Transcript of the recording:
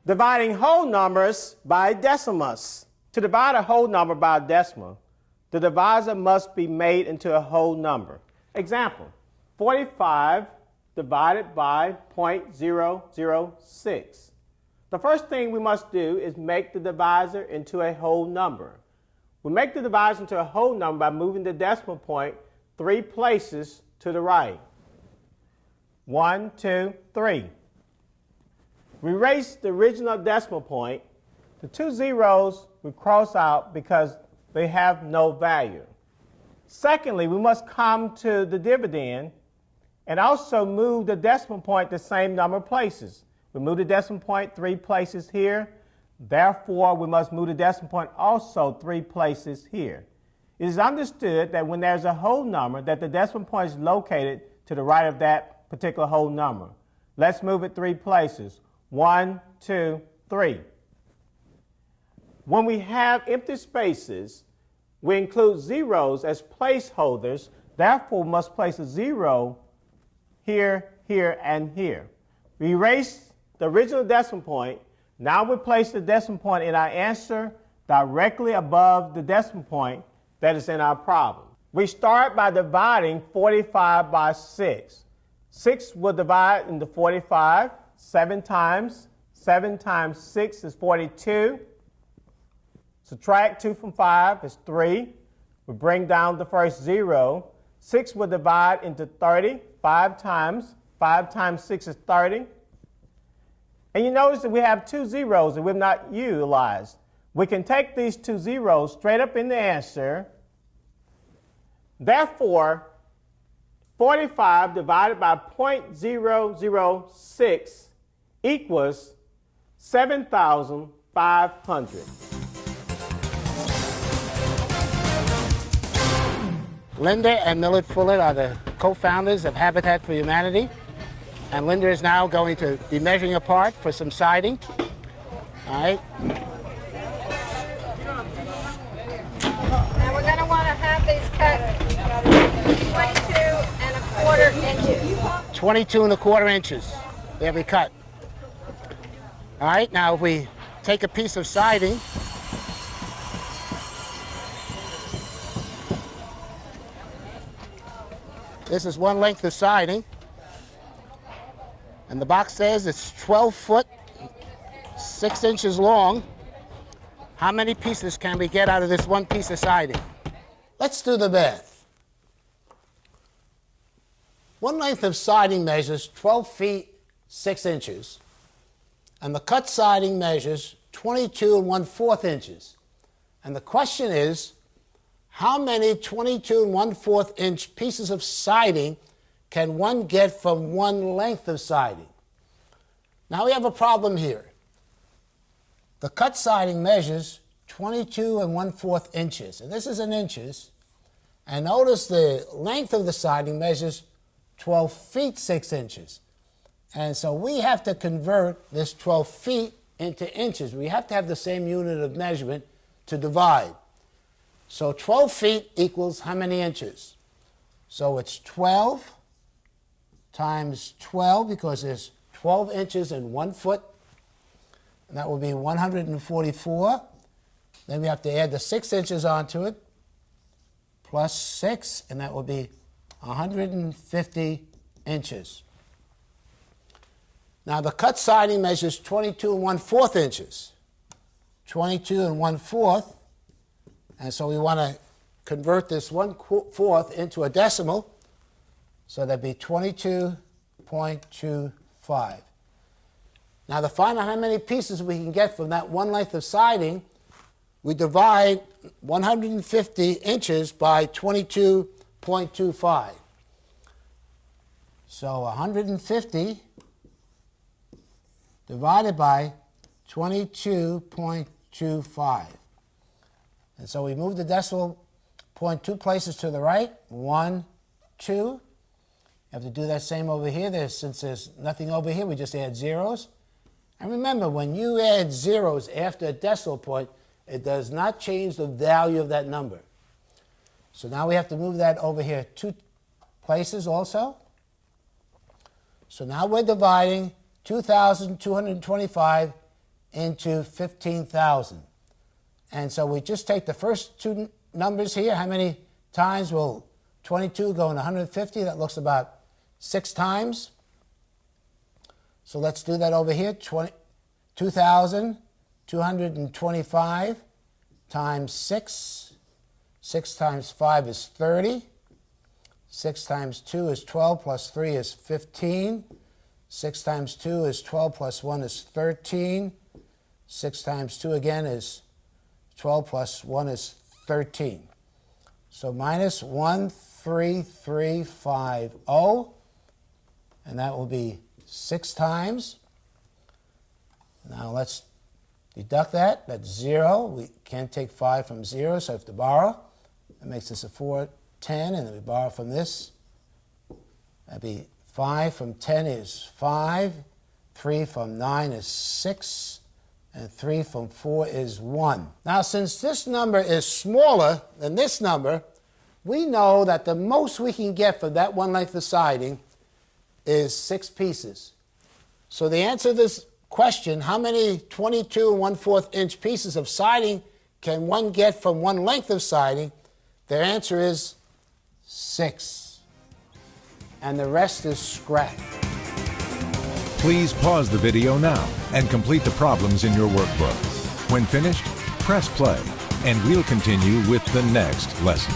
Dividing whole numbers by decimals. To divide a whole number by a decimal, the divisor must be made into a whole number. Example, 45 divided by 0.006. The first thing we must do is make the divisor into a whole number. We make the divisor into a whole number by moving the decimal point 3 places to the right. 1, 2, 3. We erase the original decimal point. The 2 zeros we cross out because they have no value. Secondly, we must come to the dividend and also move the decimal point the same number of places. We move the decimal point 3 places here. Therefore, we must move the decimal point also 3 places here. It is understood that when there's a whole number, that the decimal point is located to the right of that particular whole number. Let's move it 3 places. 1, 2, 3. When we have empty spaces, we include zeros as placeholders. Therefore, we must place a 0 here, here, and here. We erase the original decimal point. Now we place the decimal point in our answer directly above the decimal point that is in our problem. We start by dividing 45 by 6. 6 will divide into 45 7 times. 7 times 6 is 42. Subtract 2 from 5 is 3. We bring down the first 0. 6 will divide into 30 5 times. 5 times 6 is 30. And you notice that we have 2 zeros that we've not utilized. We can take these 2 zeros straight up in the answer. Therefore, 45 divided by 0.006 equals 7,500. Linda and Millard Fuller are the co-founders of Habitat for Humanity. And Linda is now going to be measuring a part for some siding. All right. Now we're going to want to have these cut 22 1/4 inches. 22 1/4 inches. They'll be cut. All right, now if we take a piece of siding, this is one length of siding, and the box says it's 12 foot, 6 inches long. How many pieces can we get out of this one piece of siding? Let's do the math. One length of siding measures 12 feet, 6 inches, and the cut siding measures 22 1/4 inches. And the question is, how many 22 1/4 inch pieces of siding can one get from one length of siding? Now we have a problem here. The cut siding measures 22 1/4 inches, and this is in inches. And notice the length of the siding measures 12 feet 6 inches. And so we have to convert this 12 feet into inches. We have to have the same unit of measurement to divide. So 12 feet equals how many inches? So it's 12 times 12, because there's 12 inches in 1 foot, and that will be 144. Then we have to add the 6 inches onto it, plus 6, and that will be 150 inches. Now the cut siding measures 22 1/4 inches. 22 1/4, and so we want to convert this 1/4 into a decimal, so that'd be 22.25. Now to find out how many pieces we can get from that one length of siding, we divide 150 inches by 22.25. So 150 divided by 22.25. And so we move the decimal point 2 places to the right. 1, 2. You have to do that same over here. Since there's nothing over here, we just add zeros. And remember, when you add zeros after a decimal point, it does not change the value of that number. So now we have to move that over here 2 places also. So now we're dividing 2,225 into 15,000. And so we just take the first two numbers here. How many times will 22 go in 150? That looks about 6 times. So let's do that over here. 2,225 times 6. 6 times 5 is 30. 6 times 2 is 12, plus 3 is 15. 6 times 2 is 12, plus 1 is 13. 6 times 2 again is 12, plus 1 is 13. So minus 13350, and that will be 6 times. Now let's deduct that. That's 0. We can't take 5 from 0, so I have to borrow. That makes this a 410, and then we borrow from this. That'd be 5 from 10 is 5. 3 from 9 is 6. And 3 from 4 is 1. Now, since this number is smaller than this number, we know that the most we can get for that one length of siding is 6 pieces. So the answer to this question, how many 22 1/4 inch pieces of siding can one get from one length of siding? Their answer is 6. And the rest is scrap. Please pause the video now and complete the problems in your workbook. When finished, press play, and we'll continue with the next lesson.